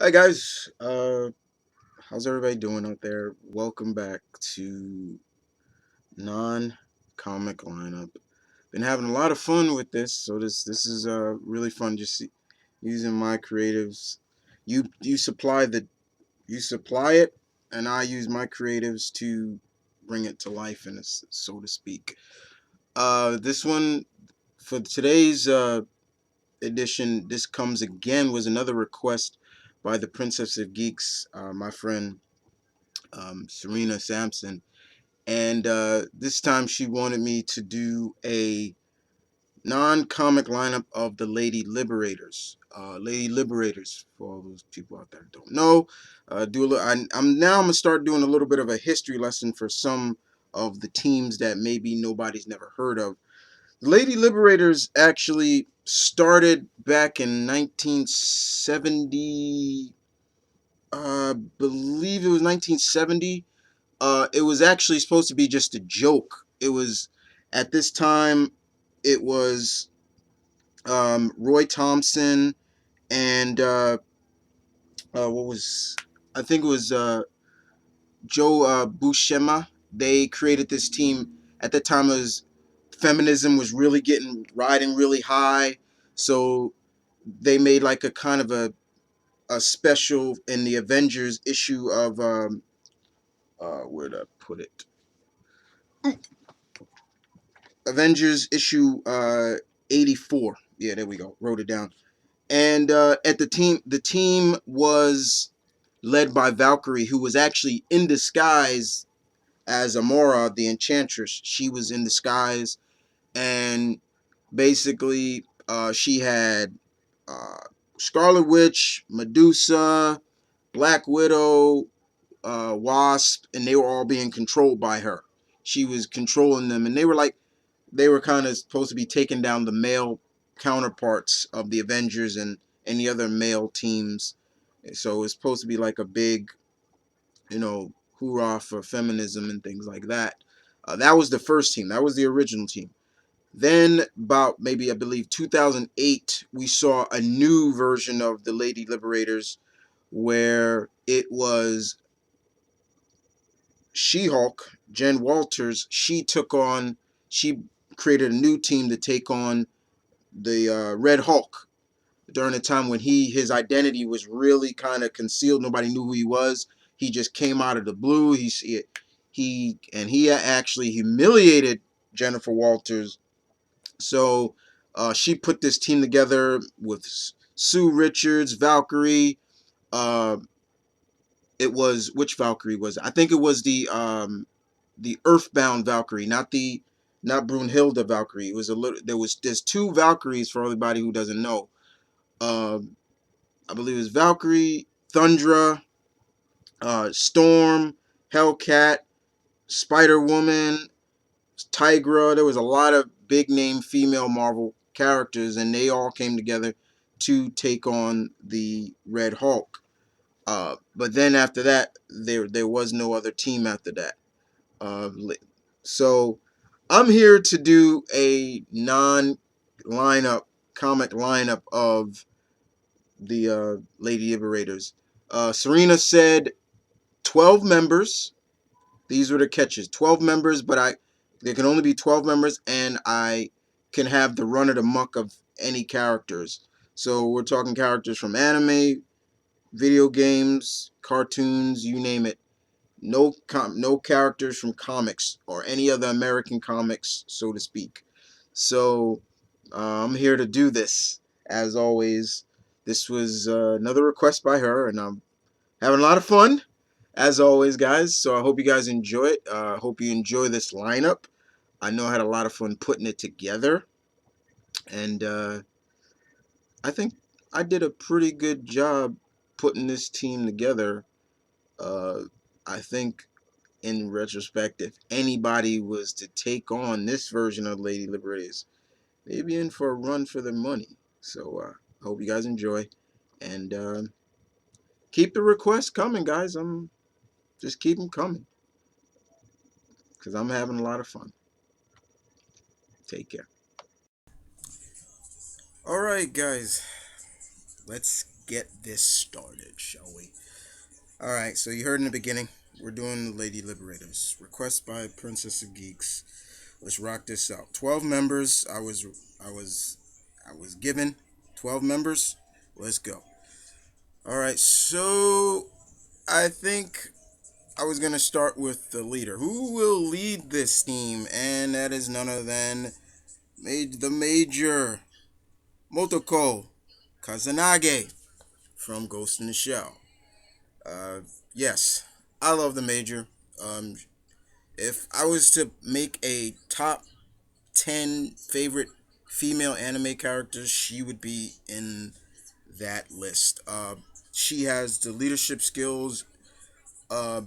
Hi guys, how's everybody doing out there? Welcome back to non-comic lineup. Been having a lot of fun with this, so this is really fun. Using my creatives. You supply you supply it, and I use my creatives to bring it to life, and so to speak. This one for today's edition. This comes again was another request by the Princess of Geeks, my friend Serena Sampson, and this time she wanted me to do a non-comic lineup of the Lady Liberators. Lady Liberators, for all those people out there who don't know, do a little. I'm gonna start doing a little bit of a history lesson for some of the teams that maybe nobody's never heard of. Lady Liberators actually started back in 1970. Believe it was 1970. It was actually supposed to be just a joke. It was at this time. It was Roy Thompson and what was I think it was Joe Buscema. They created this team at the time. It was feminism was really getting riding really high, so they made like a kind of a special in the Avengers issue of where'd I put it? Avengers issue 84. Yeah, there we go. Wrote it down. And at the team was led by Valkyrie, who was actually in disguise as Amora, the Enchantress. She was in disguise, and basically, she had uh, Scarlet Witch, Medusa, Black Widow, Wasp, and they were all being controlled by her. She was controlling them, and they were kind of supposed to be taking down the male counterparts of the Avengers and any other male teams. So it's supposed to be like a big, hoorah for feminism and things like that. That was the first team. That was the original team. Then, about maybe I believe 2008, we saw a new version of the Lady Liberators where it was She-Hulk, Jen Walters. She created a new team to take on the Red Hulk during a time when his identity was really kind of concealed. Nobody knew who he was. He just came out of the blue. He actually humiliated Jennifer Walters. So she put this team together with Sue Richards, Valkyrie. Uh, it was which Valkyrie was it? I think it was the Earthbound Valkyrie, not Brunhilde Valkyrie. It was a little. There's two Valkyries for everybody who doesn't know. Um, I believe it was Valkyrie, Thundra, Storm, Hellcat, Spider Woman, Tigra. There was a lot of big name female Marvel characters, and they all came together to take on the Red Hulk. But then after that, there was no other team after that. Uh, so I'm here to do a non-lineup comic lineup of the Lady Liberators. Serena said 12 members. These were the catches. 12 members, but there can only be 12 members, and I can have the run of the muck of any characters. So we're talking characters from anime, video games, cartoons, you name it. No characters from comics or any other American comics, so to speak. So I'm here to do this. As always, this was another request by her, and I'm having a lot of fun, as always, guys. So I hope you guys enjoy it. I hope you enjoy this lineup. I know I had a lot of fun putting it together, and I think I did a pretty good job putting this team together. Uh, I think in retrospect, if anybody was to take on this version of Lady Liberators, they'd be in for a run for their money. So I hope you guys enjoy, and keep the requests coming, guys. I'm just keep them coming because I'm having a lot of fun. Take care. All right, guys. Let's get this started, shall we? Alright, so you heard in the beginning, we're doing the Lady Liberators. Request by Princess of Geeks. Let's rock this out. 12 members. I was given 12 members. Let's go. Alright, so I think I was gonna start with the leader. Who will lead this team? And that is none other than the Major Motoko Kazanage from Ghost in the Shell. Yes, I love the Major. Um, if I was to make a top 10 favorite female anime characters, she would be in that list. She has the leadership skills. Uh,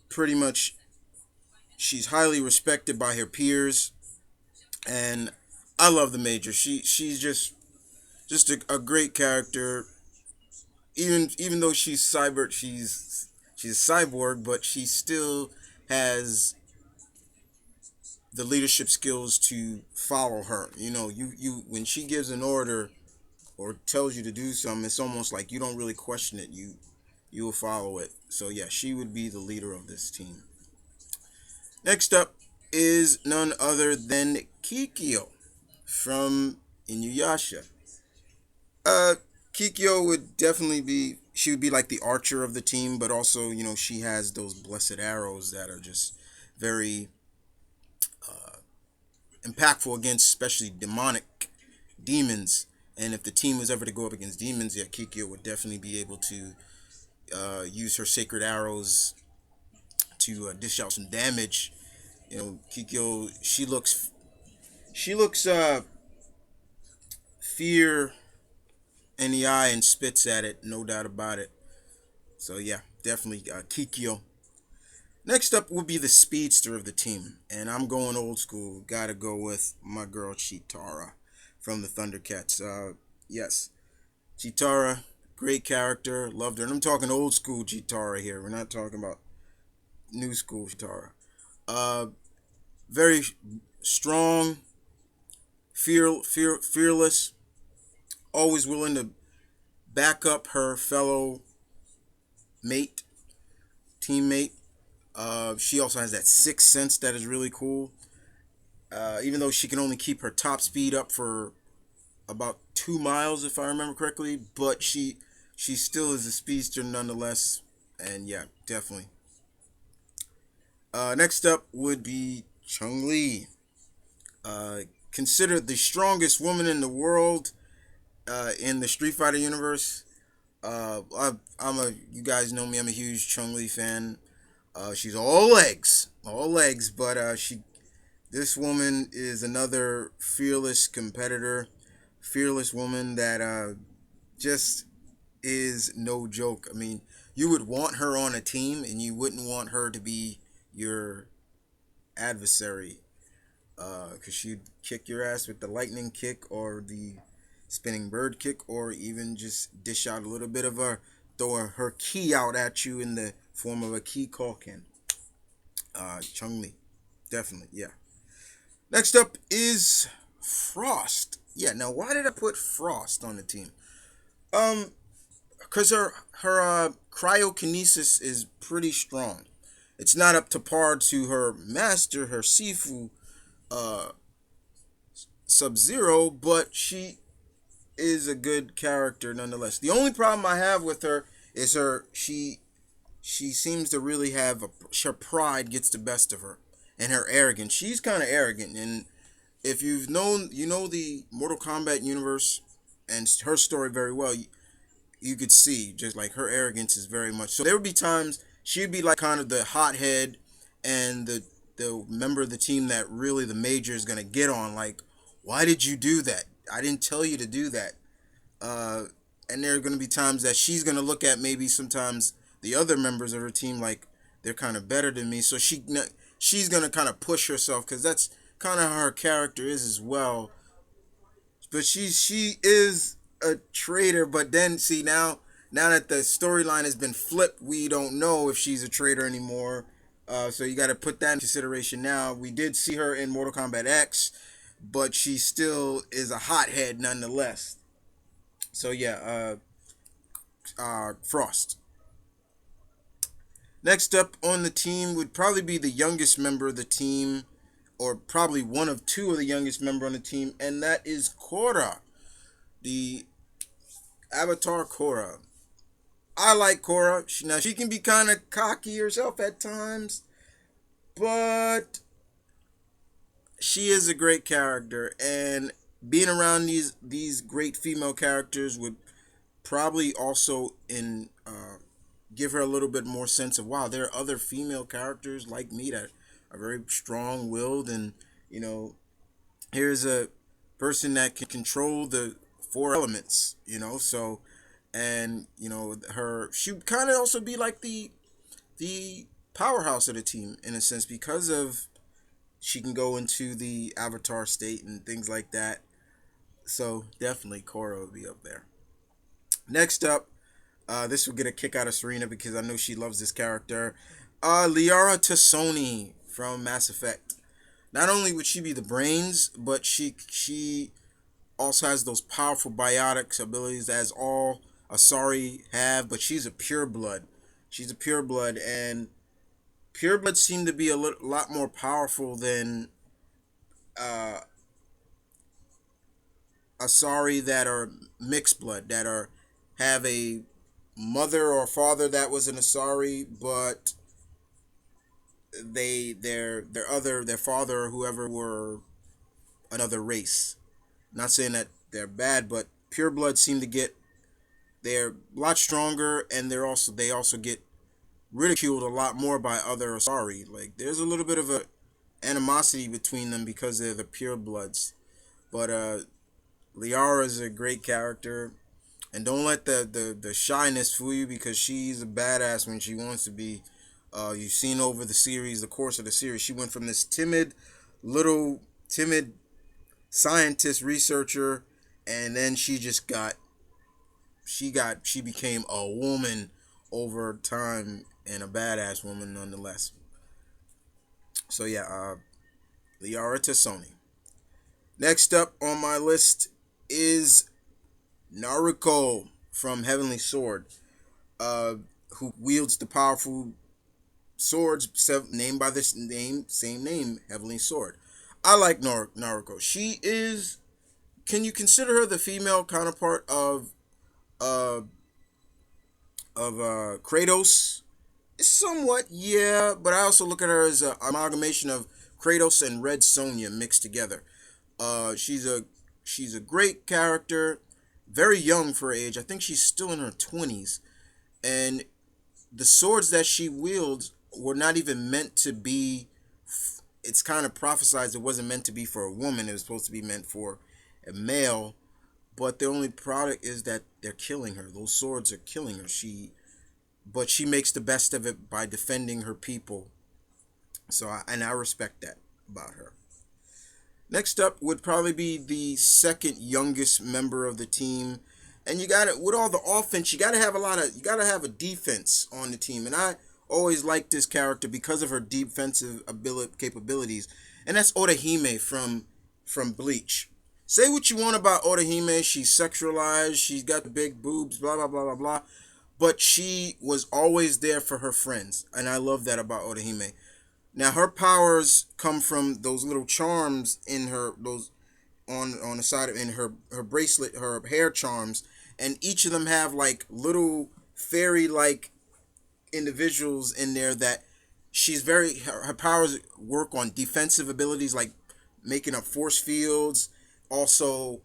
Pretty much, she's highly respected by her peers, and I love the Major. She's just a great character. Even though she's a cyborg, but she still has the leadership skills to follow her. You when she gives an order or tells you to do something, it's almost like you don't really question it. You will follow it. So yeah, she would be the leader of this team. Next up is none other than Kikyo from Inuyasha. Uh, Kikyo would definitely be. She would be like the archer of the team, but also, she has those blessed arrows that are just very impactful against, especially demons. And if the team was ever to go up against demons, yeah, Kikyo would definitely be able to use her sacred arrows to dish out some damage. Kikyo, she looks fear in the eye and spits at it, no doubt about it. So yeah, definitely Kikyo. Next up will be the speedster of the team, and I'm going old school. Gotta go with my girl Chitara from the Thundercats. Yes, Chitara, great character, loved her. And I'm talking old school Chitara here. We're not talking about new school Chitara. Uh, Very strong, fearless, always willing to back up her fellow teammate. She also has that sixth sense that is really cool. Even though she can only keep her top speed up for about 2 miles, if I remember correctly, but she still is a speedster nonetheless. And yeah, definitely. Next up would be ChunLi. Considered the strongest woman in the world in the Street Fighter universe. You guys know me. I'm a huge ChunLi fan. She's all legs, but this woman is another fearless competitor, fearless woman that just is no joke. I mean, you would want her on a team, and you wouldn't want her to be your adversary, because she'd kick your ass with the lightning kick or the spinning bird kick, or even just dish out a little bit of throw her key out at you in the form of a key Kalkin. ChunLi, definitely, yeah. Next up is Frost. Yeah, now why did I put Frost on the team? Because her cryokinesis is pretty strong. It's not up to par to her master, her Sifu, Sub-Zero, but she is a good character nonetheless. The only problem I have with her is she seems to really have her pride gets the best of her, and her arrogance. She's kind of arrogant, and if you know the Mortal Kombat universe and her story very well, you could see just like her arrogance is very much. So there would be times she'd be like kind of the hothead and the member of the team that really the Major is gonna get on. Like, why did you do that? I didn't tell you to do that. And there are gonna be times that she's gonna look at maybe sometimes the other members of her team like they're kind of better than me. So she's gonna kind of push herself, because that's kind of how her character is as well. But she is a traitor. But then see, now that the storyline has been flipped, we don't know if she's a traitor anymore. So you got to put that in consideration. Now we did see her in Mortal Kombat X, but she still is a hothead nonetheless. So yeah, Frost. Next up on the team would probably be the youngest member of the team, or probably one of two of the youngest member on the team, and that is Korra, the Avatar Korra. I like Korra. Now she can be kind of cocky herself at times, but she is a great character, and being around these great female characters would probably also give her a little bit more sense of, wow, there are other female characters like me that are very strong-willed, and here's a person that can control the four elements, so, and her, she would kind of also be like the powerhouse of the team in a sense, because of she can go into the avatar state and things like that. So definitely Korra would be up there. Next up, this will get a kick out of Serena because I know she loves this character. Liara Tassoni from Mass Effect. Not only would she be the brains, but she also has those powerful biotics abilities as all Asari have. But she's a pure blood. She's a pure blood, and pure blood seem to be a lot more powerful than uh, Asari that are mixed blood, that are have a mother or father that was an Asari, but their father or whoever were another race. Not saying that they're bad, but pure blood seem to get, they're a lot stronger, and they also get ridiculed a lot more by other Asari. Like there's a little bit of a animosity between them because they're the pure bloods. But Liara is a great character, and don't let the shyness fool you, because she's a badass when she wants to be. You've seen over the course of the series, she went from this timid scientist researcher, and then she became a woman over time, and a badass woman nonetheless. So yeah, Liara Tassoni. Next up on my list is Naruko from Heavenly Sword, who wields the powerful swords named by this same name, Heavenly Sword. I like Naruko. She is. Can you consider her the female counterpart uh, of Kratos? Somewhat, yeah, but I also look at her as an amalgamation of Kratos and Red Sonja mixed together. She's a great character, very young for her age. I think she's still in her 20s, and the swords that she wields were not even meant to be. It's kind of prophesized it wasn't meant to be for a woman. It was supposed to be meant for a male. But the only product is that they're killing her. Those swords are killing her. But she makes the best of it by defending her people. So I respect that about her. Next up would probably be the second youngest member of the team. And you got to, with all the offense, you got to have a defense on the team. And I always liked this character because of her defensive capabilities. And that's Orihime from Bleach. Say what you want about Orihime. She's sexualized. She's got the big boobs, blah, blah, blah, blah, blah. But she was always there for her friends. And I love that about Orihime. Now, her powers come from those little charms in her, those on the side of, in her bracelet, her hair charms. And each of them have like little fairy-like individuals in there that her powers work on defensive abilities, like making up force fields. Also,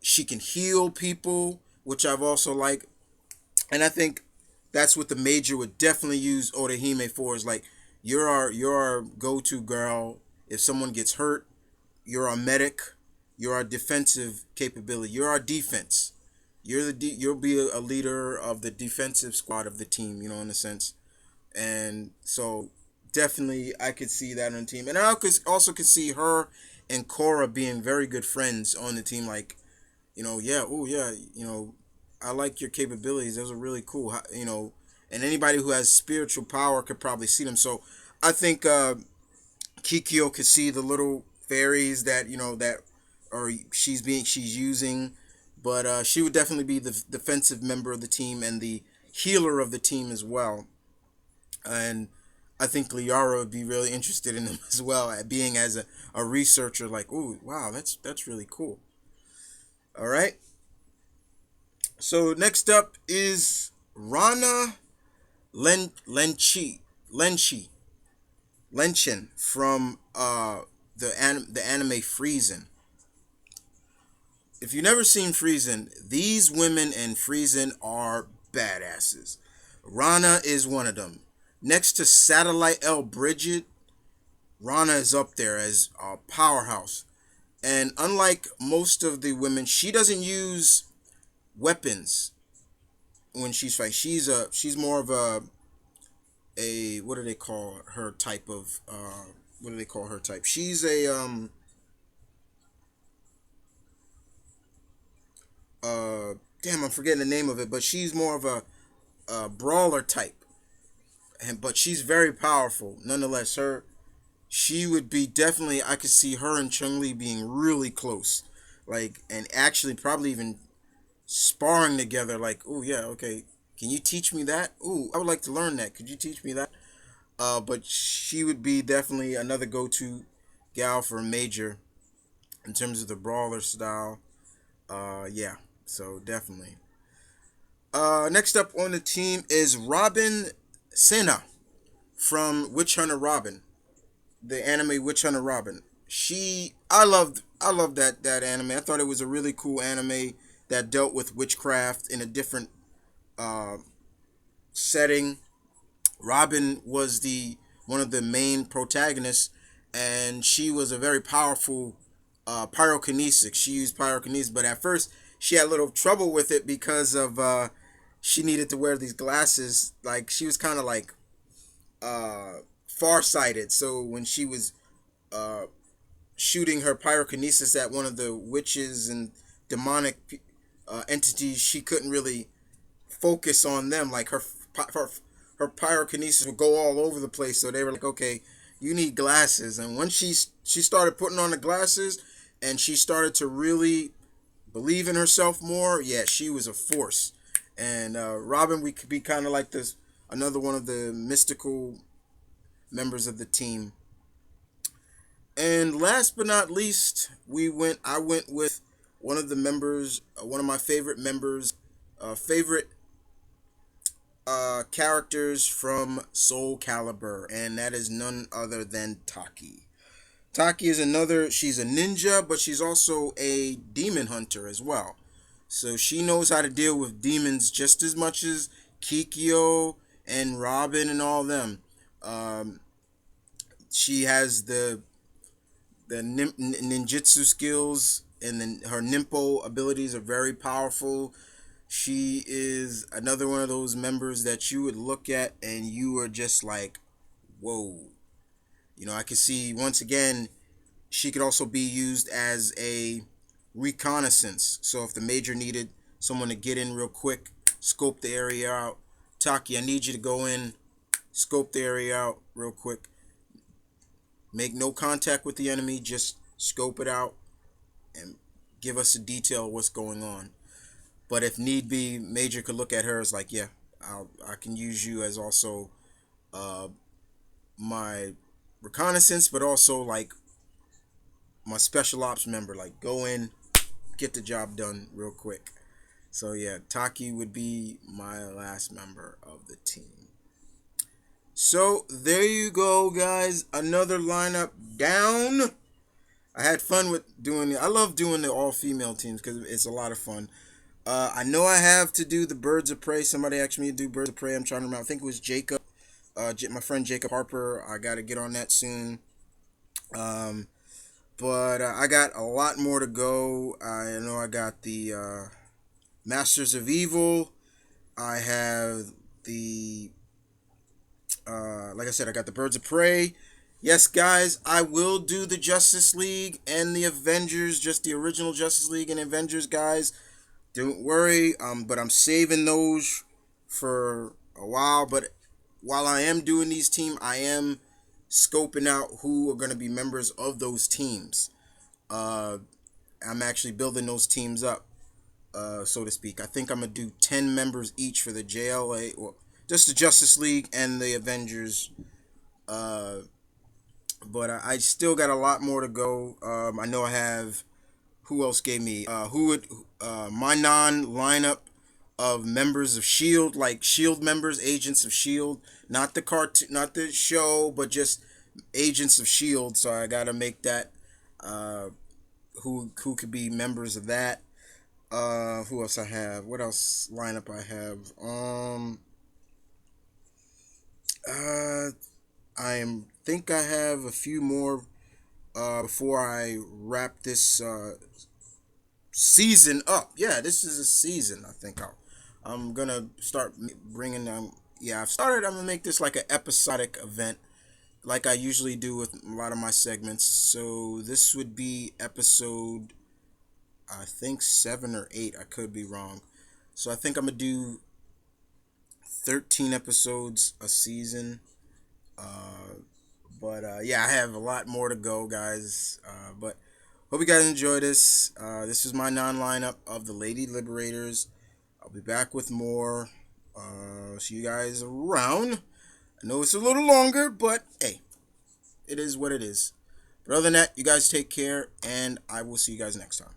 she can heal people, which I've also liked. And I think that's what the Major would definitely use Orihime for, is like, you're our go-to girl. If someone gets hurt, you're our medic. You're our defensive capability. You're our defense. You'll be a leader of the defensive squad of the team, in a sense. And so definitely I could see that on the team. And I also could see her and Korra being very good friends on the team. Like, yeah, oh yeah, I like your capabilities. Those are really cool. And anybody who has spiritual power could probably see them. So I think Kikyo could see the little fairies that that, or she's using but she would definitely be the defensive member of the team and the healer of the team as well. And I think Liara would be really interested in him as well, at being as a researcher. Like, ooh, wow, that's really cool. All right. So next up is Rana Lenchi Lenshin from the anime Friesen. If you've never seen Friesen, these women in Friesen are badasses. Rana is one of them. Next to Satellite L Bridget, Rana is up there as a powerhouse. And unlike most of the women, she doesn't use weapons when she's fighting. She's more of a what do they call her type of what do they call her type? She's a damn, I'm forgetting the name of it, but she's more of a brawler type. And but she's very powerful nonetheless. She would be definitely, I could see her and ChunLi being really close, like, and actually probably even sparring together. Like, oh yeah, okay, can you teach me that? Ooh, I would like to learn that. Could you teach me that? But she would be definitely another go-to gal for Major in terms of the brawler style. Yeah, so definitely. Next up on the team is Robin Senna from Witch Hunter Robin, the anime Witch Hunter Robin. I loved that anime. I thought it was a really cool anime that dealt with witchcraft in a different uh, setting. Robin was the one of the main protagonists, and she was a very powerful pyrokinesis. She used pyrokinesis, but at first she had a little trouble with it because of she needed to wear these glasses. Like, she was kind of like farsighted. So when she was uh, shooting her pyrokinesis at one of the witches and demonic entities, she couldn't really focus on them. Like, her her pyrokinesis would go all over the place. So they were like, okay, you need glasses. And once she started putting on the glasses and she started to really believe in herself more, yeah, she was a force. And Robin, we could be kind of like this, another one of the mystical members of the team. And last but not least, I went with one of the members, one of my favorite members, favorite characters from Soul Calibur, and that is none other than Taki. Taki is she's a ninja, but she's also a demon hunter as well. So she knows how to deal with demons just as much as Kikyo and Robin and all them. Um, she has the ninjutsu skills, and then her nimpo abilities are very powerful. She is another one of those members that you would look at and you are just like, whoa. I could see, once again, she could also be used as a reconnaissance. So if the Major needed someone to get in real quick, scope the area out, Taki, I need you to go in, scope the area out real quick. Make no contact with the enemy, just scope it out and give us a detail of what's going on. But if need be, Major could look at her as like, yeah, I can use you as also my reconnaissance, but also like my special ops member. Like, go in, get the job done real quick. So yeah, Taki would be my last member of the team. So there you go, guys. Another lineup down. I had fun with doing it. I love doing the all-female teams because it's a lot of fun. I know I have to do the Birds of Prey. Somebody asked me to do Birds of Prey. I'm trying to remember. I think it was Jacob. My friend Jacob Harper. I got to get on that soon. But I got a lot more to go. I know I got the Masters of Evil. I have the like I said, I got the Birds of Prey. Yes, guys, I will do the Justice League and the Avengers, just the original Justice League and Avengers, guys. Don't worry, but I'm saving those for a while. But while I am doing these teams, I am scoping out who are going to be members of those teams. I'm actually building those teams up. so to speak. I think I'm gonna do 10 members each for the JLA, or just the Justice League and the Avengers. Uh, but I still got a lot more to go. I know I have. Who else gave me? Who would my non lineup of members of Shield, like Shield members, Agents of Shield, not the cartoon, not the show, but just Agents of Shield. So I gotta make that. Uh, who could be members of that? Who else I have? What else lineup I have? Uh, I am think I have a few more before I wrap this season up. Yeah, this is a season. I think I'm gonna start bringing Yeah, I've started. I'm gonna make this like an episodic event, like I usually do with a lot of my segments. So this would be episode, I think 7 or 8. I could be wrong. So I think I'm gonna do 13 episodes a season. But yeah, I have a lot more to go, guys. But hope you guys enjoy this. This is my non-lineup of the Lady Liberators. I'll be back with more. See you guys around. I know it's a little longer, but hey, it is what it is. But other than that, you guys take care, and I will see you guys next time.